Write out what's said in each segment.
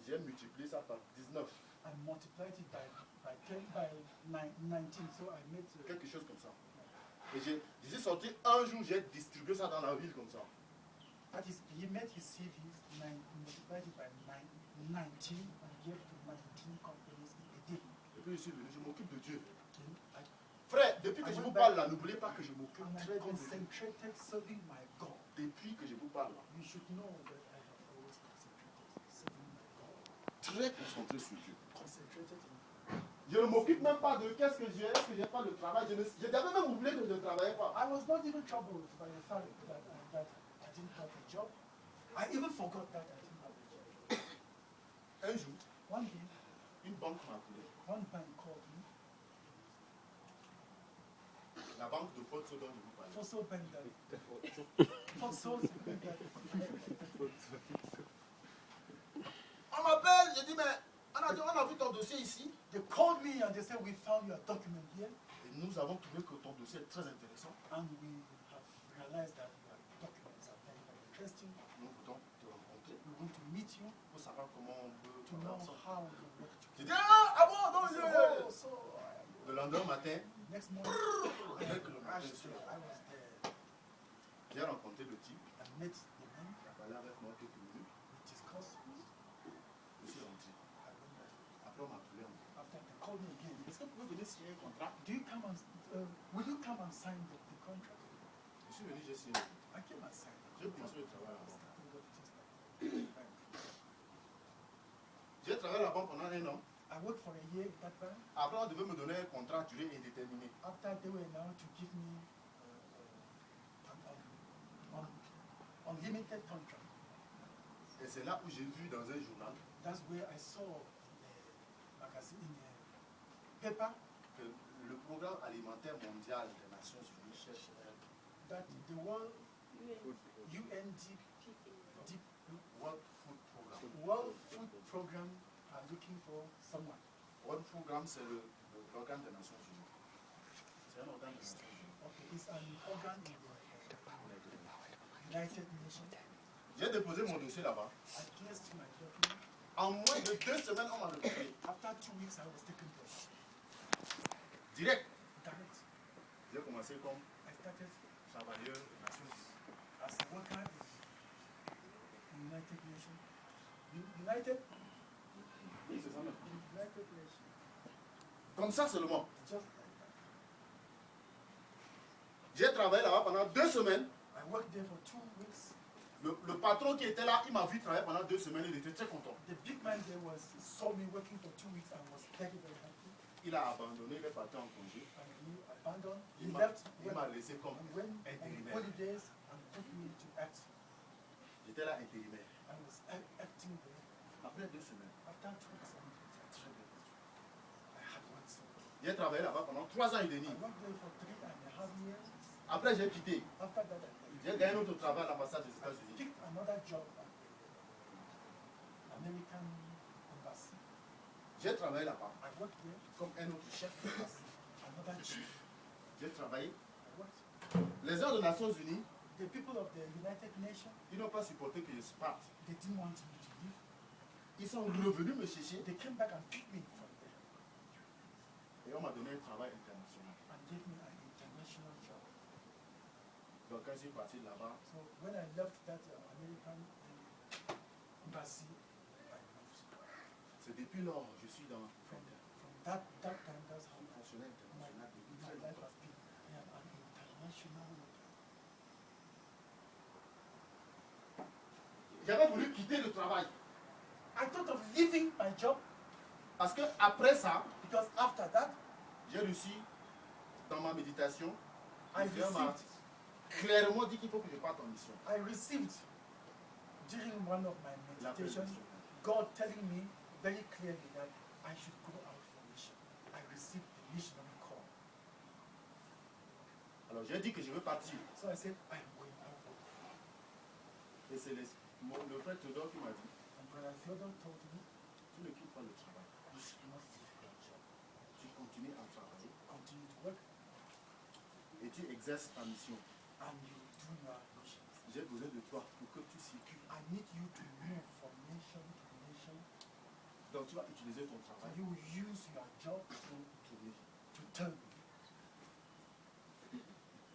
j'ai multiplié ça par 19. I multiplied it by 19, so I made quelque chose comme ça. Et je suis sorti un jour, j'ai distribué ça dans la ville comme ça. That is, he made his CV, multiplied it by 19 and gave to 19 companies a day. Et puis je suis venu, je m'occupe de Dieu. I, Frère, depuis que je vous parle là, n'oubliez pas que je m'occupe très bien de Dieu. Concentrated serving my God. Depuis que je vous parle là. You should know that I have always concentrated serving my God. Très concentré sur Dieu. Concentrated in. Je ne m'occupe même pas de qu'est-ce que j'ai, est-ce que j'ai pas de travail. J'avais même oublié que je ne travaillais pas. I was not even troubled by the fact that I didn't have a job. I even forgot that I didn't have a job. Un jour, One day, une banque m'a appelé. one bank called me. La banque de Fotso dont je vous parlais. Fosso Bank that. Fosso Bank that. On m'appelle, je dis mais on a vu ton dossier ici. They called me and they said, we found your document here, Et nous avons trouvé que ton dossier est très intéressant. and we have realized that your documents are very, very interesting. Nous voulons te rencontrer We want to meet you pour savoir comment on peut to know travailler ensemble. how we work J'ai together. dit ah bon, non, I said, oh, so Le lendemain matin, next morning, I Dès que le matin rushed se there. lève. I was there. j'ai rencontré le type. I met the man. Il a parlé avec moi quelques minutes. We discussed. Je suis rentré. I went there. Après, on m'a appelé. After they called me again, Est-ce que vous pouvez venir signer un contrat? do you come and will you come and sign the contract? Je suis venu, j'ai signé. I came and signed it. J'ai commencé le travail I là-bas. started working just like that. J'ai travaillé là-bas pendant un an. I worked for a year at that bank. Après, on devait me donner un contrat à durée indéterminée. After they were now to give me an unlimited contract. Et c'est là où j'ai vu dans un journal That's where I saw in a magazine, in a paper, que le programme alimentaire mondial des Nations Unies cherche that the World World World Food Programme. Food Program are looking for someone. World Programme, c'est l'organe des Nations Unies. C'est un organe des Nations Unies. Okay, it's an organ in the United Nations. J'ai déposé mon dossier là-bas. I placed my document. En moins de 2 semaines, on m'a recruté. After 2 weeks, I was taken there. Direct. Direct. J'ai commencé comme I started travailleur des Nations Unies. as a worker in United Nations. United Oui, c'est ça même. United Nations. Comme ça seulement. Just like that. J'ai travaillé là-bas pendant 2 semaines. I worked there for 2 weeks. Le patron qui était là, il m'a vu travailler pendant 2 semaines, il était très content. The big man there saw me working for 2 weeks and was very, very happy. Il a abandonné, il est parti en congé. And he abandoned, he Il left, m'a laissé comme and went on intérimaire. holidays and took me to act. J'étais là intérimaire. I was acting there. Après 2 semaines, After 2 weeks, très bien. I had worked so well. J'ai travaillé là-bas pendant 3 ans et demi. I worked there for 3.5 years. Après, j'ai quitté. After that, J'ai gagné un autre travail à l'ambassade des I États-Unis. picked another job at the American embassy. J'ai travaillé là-bas I worked there comme un autre chef. as another chief. J'ai travaillé. I worked. Les gens des Nations Unies, The people of the United Nations, ils n'ont pas supporté que je parte. they didn't want me to leave. Ils sont revenus me chercher They came back and picked me from there et on m'a donné un travail international. and gave me an international job. Donc quand je suis parti là-bas, So when I left that American embassy, I moved. c'est depuis lors que je suis dans From that time, that's how fonctionnaire my international depuis life très has longtemps. been. I am an international worker. J'avais voulu quitter le travail I thought of leaving my job parce que après ça, because after that, j'ai reçu dans ma méditation, I le Seigneur m'a clairement dit qu'il faut que je parte en mission. received during one of my La meditations, prédiction. God telling me very clearly that I should go out for mission. I received the missionary call. Alors j'ai dit que je veux partir. So I said, I'm going out. Et c'est le frère Théodore qui m'a dit, And Brother Theodore told me, tu ne quittes pas le travail. you should not leave your job. Tu continues à travailler Continue to work et tu exerces ta mission. and you do your missions. J'ai besoin de toi pour que tu circules I need you to move from nation to nation tu vas utiliser ton travail You will use your job tourner. to turn.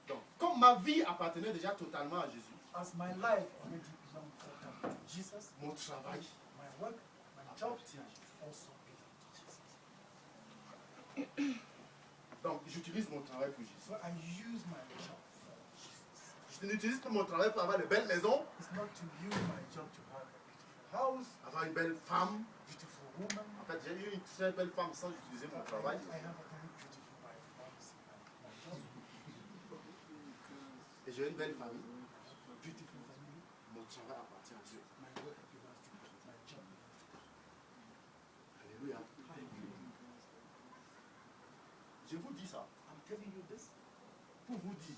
Donc, comme ma vie appartenait déjà totalement à Jésus, As my life already belongs to Jesus, mon travail my work, my job appartient à Jésus. also belongs to Jesus. Donc, j'utilise mon travail pour Jésus. So I use my job for Jesus. Je n'utilise pas mon travail pour avoir de belles maisons, It's not to use my job to have a beautiful house, avoir une belle femme. beautiful woman. En fait, j'ai eu une très belle femme sans utiliser mon travail. I have a very beautiful wife, obviously, my job. Et j'ai une belle famille. Beautiful family. Mon travail appartient à Dieu. My work belongs to God. My job belongs to God. Alléluia. Je vous dis ça I'm telling you this pour vous dire,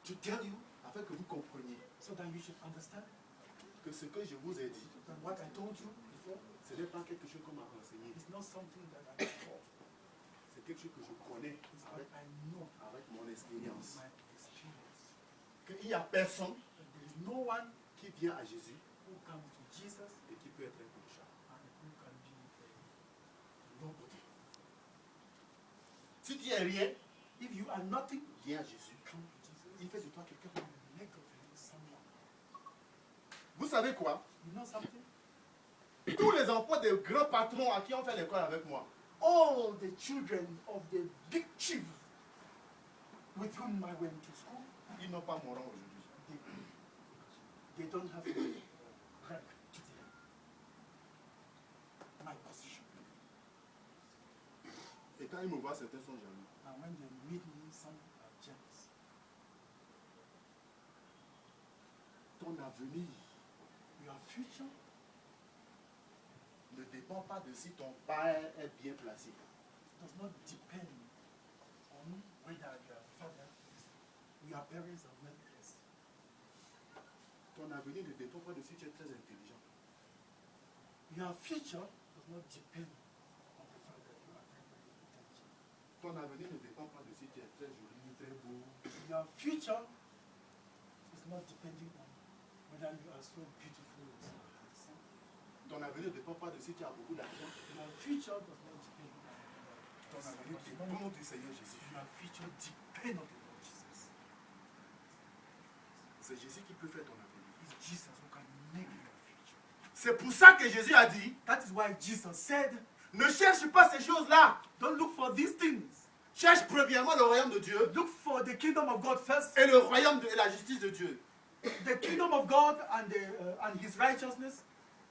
to tell you, afin que vous compreniez so that you should understand que ce que je vous ai dit, that what I told you before ce n'est pas quelque chose qu'on m'a enseigné. is not something that I taught. C'est quelque chose que je connais It's what I know, avec mon expérience. my experience. Qu'il n'y a personne That there is no one qui vient à Jésus who comes to Jesus et qui peut être un pécheur. and who can be a nobody. Si tu es rien, If you are nothing, viens à Jésus. come to Jesus. Il fait de toi quelqu'un. You will make of you someone. Vous savez quoi? You know something? Tous les enfants des grands patrons à qui ont fait l'école avec moi, All the children of the big chief with whom I went to school, ils n'ont pas mon rang aujourd'hui. they don't have a rank today. My position. Et quand ils me voient, certains sont jaloux. And when they meet me, some are jealous. Ton avenir Your future ne dépend pas de si ton père est bien placé. does not depend on whether your father is, your parents are well placed. Ton avenir ne dépend pas de si tu es très intelligent. Your future does not depend on the fact that you are very, very intelligent. Ton avenir ne dépend pas de si tu es très joli, très beau. Your future is not depending on whether you are so beautiful or so handsome. Ton avenir ne dépend pas de si tu as beaucoup d'argent. Your future does not depend on Ton avenir dépend du Seigneur Jésus. your future depends on the Lord Jesus. C'est Jésus qui peut faire ton avenir. It's Jesus who can make your future. C'est pour ça que Jésus a dit, That is why Jesus said, ne cherche pas ces choses-là. don't look for these things. Cherche premièrement le royaume de Dieu Look for the kingdom of God first. et le royaume et la justice de Dieu. The kingdom of God and his righteousness,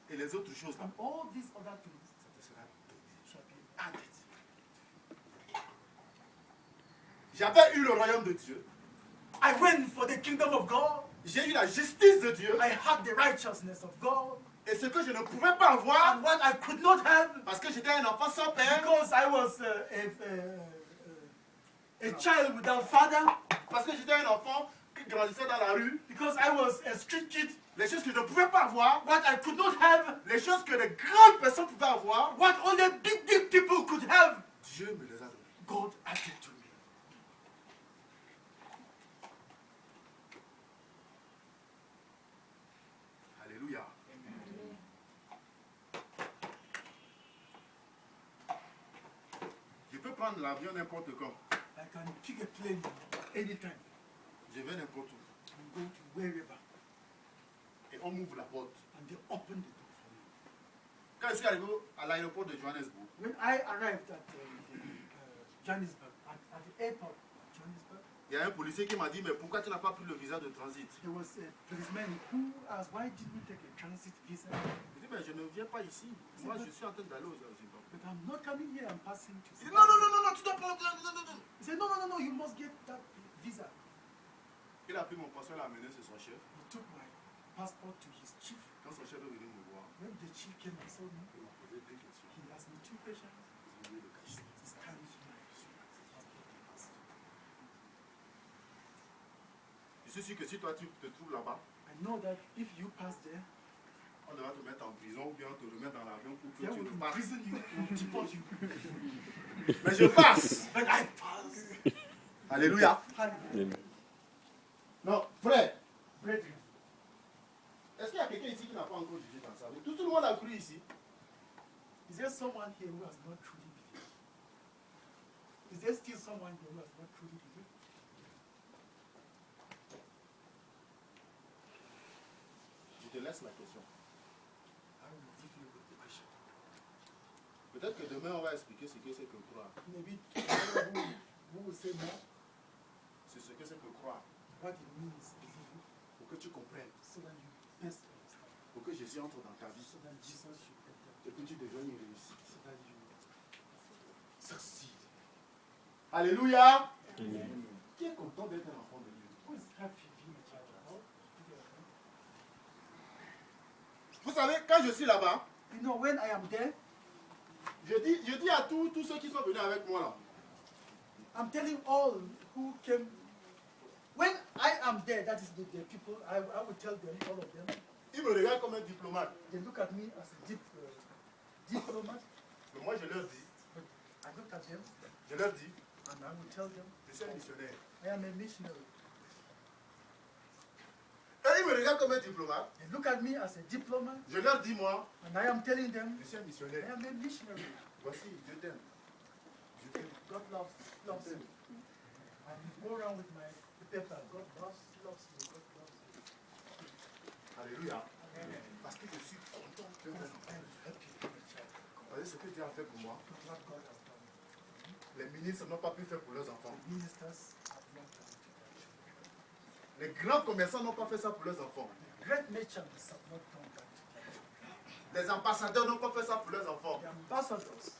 Et les autres choses, and all these other things ça te sera donné. shall be added. J'avais eu le royaume de Dieu. I went for the kingdom of God. J'ai eu la justice de Dieu. I had the righteousness of God. Et ce que je ne pouvais pas avoir, And what I could not have, parce que j'étais un enfant sans père, because I was a child without father, parce que j'étais un enfant qui grandissait dans la rue, because I was a street kid, les choses que je ne pouvais pas avoir, what I could not have, les choses que les grandes personnes pouvaient avoir, what only big people could have, Dieu me les a donnés. God added to me. Alléluia. Je peux prendre l'avion n'importe quand. I can pick a plane anytime Je vais n'importe où. and go to wherever, Et on m'ouvre la porte. and they open the door for me. Quand je suis arrivé à l'aéroport de Johannesburg, When I arrived at Johannesburg, at the airport of Johannesburg, il y a un policier qui m'a dit, mais pourquoi tu n'as pas pris le visa de transit? there was a policeman who asked, why did we take a transit visa? Je dis, mais je ne viens pas ici. Moi, je suis en train d'aller aux Zimbabwe. But I'm not coming here, I'm passing to Il dit, non, non, non, non, non, tu dois prendre. Non, non, non. He said, no, you must get that visa. Il a pris mon passeport, l'a amené chez son chef. He took my passport to his chief. Quand son chef est venu me voir, When the chief came and saw me, il m'a posé deux questions. he asked me two questions. Ils ont mis le cachet. He scanned my passport and asked, Je suis sûr que si toi tu te trouves là-bas, I know that if you pass there, on devra te mettre en prison ou bien te remettre dans l'avion pour que they tu will ne passes. imprison you, will deport you. Mais je passe. But I pass. Alléluia. Hallelujah. Non, frère, Brethren, est-ce qu'il y a quelqu'un ici qui n'a pas encore jugé dans sa vie? Tout le monde a cru ici. Is there someone here who has not truly believed? Is there still someone here who has not truly believed? Je te laisse la question. I will leave you with the question. Peut-être que demain, on va expliquer ce que c'est que croire. Maybe tomorrow who will say more C'est ce que c'est que croire. what it means believing, Pour que tu comprennes. so that you best understand. Pour que Jésus entre dans ta vie. So that Jesus should enter, Et que tu deviennes une réussite. so that you Succeed. Alléluia. Amen. Qui est content d'être un enfant de Dieu? who is happy being a child of God? Vous savez, quand je suis là-bas, You know, when I am there, je dis à tous ceux qui sont venus avec moi là, I'm telling all who came. When I am there, that is the people, I will tell them, all of them, ils me regardent comme un diplomate. they look at me as a diplomat, Mais moi, je leur dis, but I look at them je leur dis, and I will tell them, je suis un missionnaire. I am a missionary. Et ils me regardent comme un diplomate. They look at me as a diplomat, Je leur dis, moi, and I am telling them, je suis un I missionnaire. am a missionary. Voici, Dieu t'aime. Dieu t'aime. God loves you. And you go around with the paper, God loves you, God loves you. Alléluia. Amen. Parce que je suis content de Because être I am happy to be a child of God. Vous voyez ce que Dieu a fait pour moi. Look what God has done. Les ministres n'ont pas pu faire pour leurs enfants. The ministers have not done it to their children. Les grands commerçants n'ont pas fait ça pour leurs enfants. Great merchants have not done that to their children. Les ambassadeurs n'ont pas fait ça pour leurs enfants. The ambassadors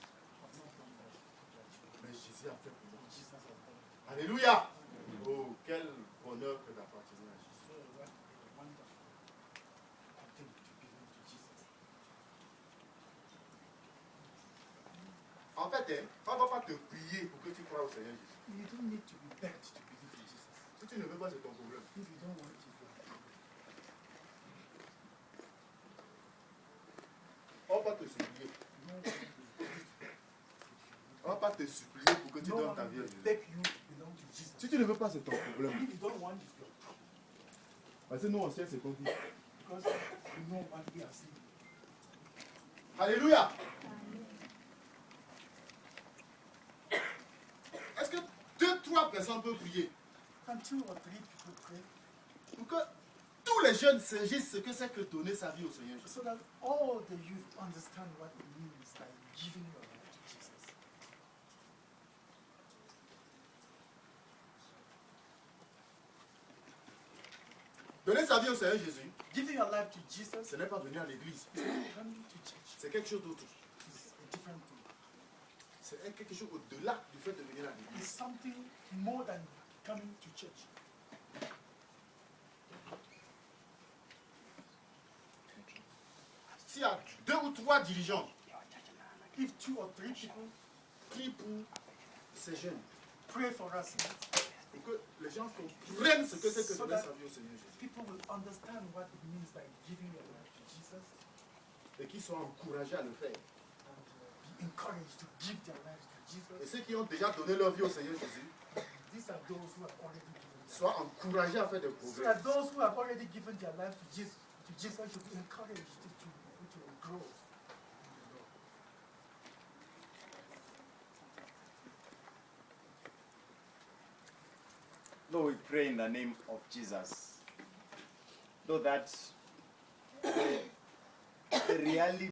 have not done that to their children. Mais Jésus a fait pour moi. Jesus has done it. Alléluia. Oh, quel bonheur que d'appartenir à Jésus. So what a wonderful thing to belong to Jesus. En fait, hein, on ne va pas te prier pour que tu crois au Seigneur Jésus. You don't need to be begged to believe in Jesus. Si tu ne veux pas, c'est ton problème. If you don't want to, On ne va pas te supplier. no one will On ne va pas te supplier pour que tu no donnes one ta vie à will Jésus. beg you to belong to Jesus. Si tu ne veux pas, c'est ton problème. If you don't want it, your problem. Parce que nous, on sait ce qu'on dit. Because you know what we are saying. Alléluia. Est-ce que 2-3 personnes peuvent prier Can 2 or 3 people pray pour que tous les jeunes saisissent ce que c'est que donner sa vie au Seigneur Jésus? so that all the youth understand what it means by giving your life to Jesus? Donner sa vie au Seigneur Jésus, Giving your life to Jesus ce n'est pas venir à l'église. is not coming to church. C'est quelque chose d'autre. It's a different thing. C'est quelque chose au-delà du fait de venir à l'église. It's something more than coming to church. S'il y a 2 ou 3 dirigeants If 2 or 3 people prient pour ces jeunes, pray for us, pour que les gens comprennent ce que c'est que donner sa vie au Seigneur Jésus, people will understand what it means by giving your life to Jesus et qu'ils soient encouragés à le faire. and be encouraged to give their lives to Et Jesus. ceux qui ont déjà donné leur vie au Seigneur Jésus, These are those who have already given their life. soient encouragés à faire des So progrès. that those who have already given their life to Jesus should be encouraged to grow in the Lord. Lord, we pray in the name of Jesus. Lord, that the reality